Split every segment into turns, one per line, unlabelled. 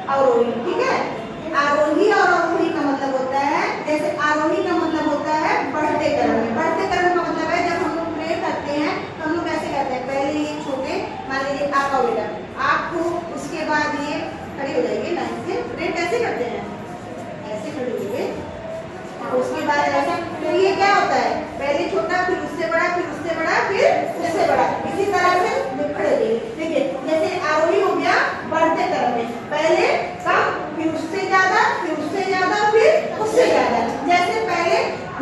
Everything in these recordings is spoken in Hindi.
अवरोही। ठीक है, आरोही और अवरोही का मतलब होता है, जैसे आरोही का मतलब होता है बढ़ते क्रम में। बढ़ते क्रम का मतलब है जब हम लोग प्रे करते हैं तो हम लोग कैसे करते हैं, पहले ये छोटे, मान लीजिए आप आओ बेटा, आपको, उसके बाद ये खड़े हो जाइए लाइन से, प्रे कैसे करते हैं, ऐसे खड़े होइए, उसके बाद ऐसा। तो ये क्या होता है, पहले छोटा, फिर उससे बड़ा, फिर उससे बड़ा, फिर उससे बड़ा, इसी तरह से खड़े रहिए। देखिए जैसे आरोही हो गया बढ़ते क्रम में, पहले कम, फिर उससे ज्यादा, फिर उससे ज्यादा, फिर उससे ज्यादा। जैसे पहले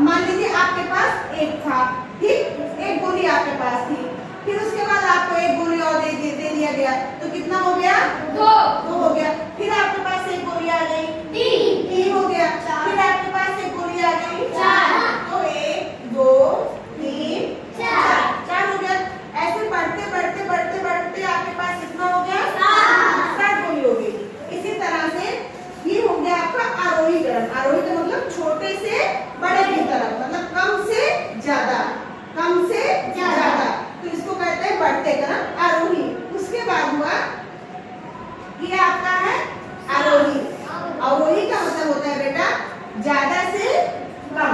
मान लीजिए आपके पास एक था, ठीक, एक गोली आपके पास थी, फिर उसके बाद आपको एक गोली और दे दिया गया, तो कितना हो गया, दो हो गया। फिर आपके पास एक गोली आ गई, तीन हो गया। फिर आपके पास एक गोली आ गई, चार, तो एक, दो, तीन, चार हो गया। ऐसे बढ़ते बढ़ते बढ़ते बढ़ते आपके पास कितना हो गया, सात गोली हो गई। इसी तरह से ये हो गया आपका आरोही क्रम। आरोही का मतलब छोटे से बड़े की तरफ, मतलब कम से ज्यादा, कम से ज्यादा, तो इसको कहते हैं बढ़ते क्रम आरोही। उसके बाद हुआ ये आपका है आरोही। अवरोही का मतलब होता है बेटा ज्यादा से कम,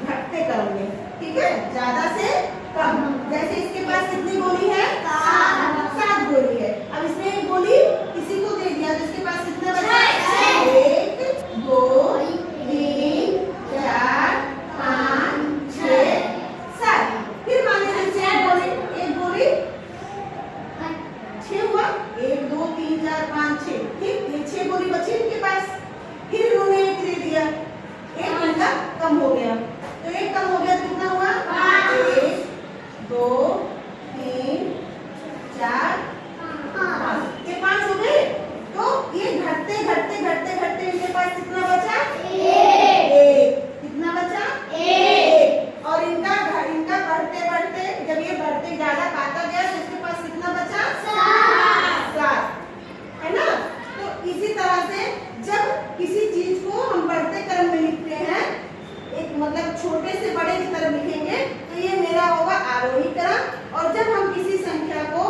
घटते क्रम में। ठीक है, ज्यादा से कम। जैसे इसके पास कितनी गोली है, सात गोली है। अब इसने एक गोली किसी को दे दिया तो इसके पास कितने बचा, एक, दो, तीन, चार, पाँच, छह, सात। फिर मान लीजिए एक गोली छह हुआ, एक, दो, तीन, चार, पाँच, छह, ठीक, ये छह गोली बची इनके पास। फिर इन्होंने एक दे दिया, एक इनका कम हो गया, तो एक कम हो गया तो कितना हुआ, एक, दो, तीन, चार, पाँच, ये पाँच हो गए। तो ये घटते घटते घटते घटते इनके पास कितना बचा, एक, कितना बचा, एक। और इनका बढ़ते बढ़ते, जब ये बढ़ते ज्यादा पाता गया तो इसके पास कितना बचा, सात, है ना। तो इसी तरह से जब किसी चीज को हम बढ़ते क्रम में लिखते हैं, एक मतलब छोटे से बड़े की तरफ लिखेंगे, तो ये मेरा होगा आरोही क्रम। और जब हम किसी संख्या को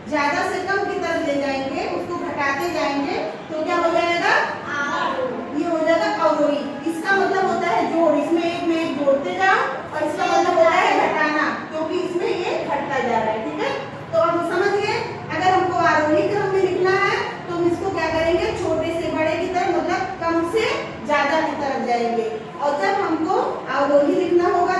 ज्यादा से कम की तरफ ले जाएंगे, उसको घटाते जाएंगे, तो क्या हो जाएगा, ये हो जाएगा अवरोही। इसका मतलब होता है जोड़, इसमें एक में एक जोड़ते जाओ, और इसका मतलब होता है घटाना, क्योंकि इसमें ये घटता जा रहा है। ठीक है, तो हम समझ गए। अगर हमको आरोही क्रम में लिखना है तो हम इसको क्या करेंगे, छोटे से बड़े की तरफ, मतलब कम से ज्यादा की तरफ जाएंगे। और जब हमको अवरोही लिखना होगा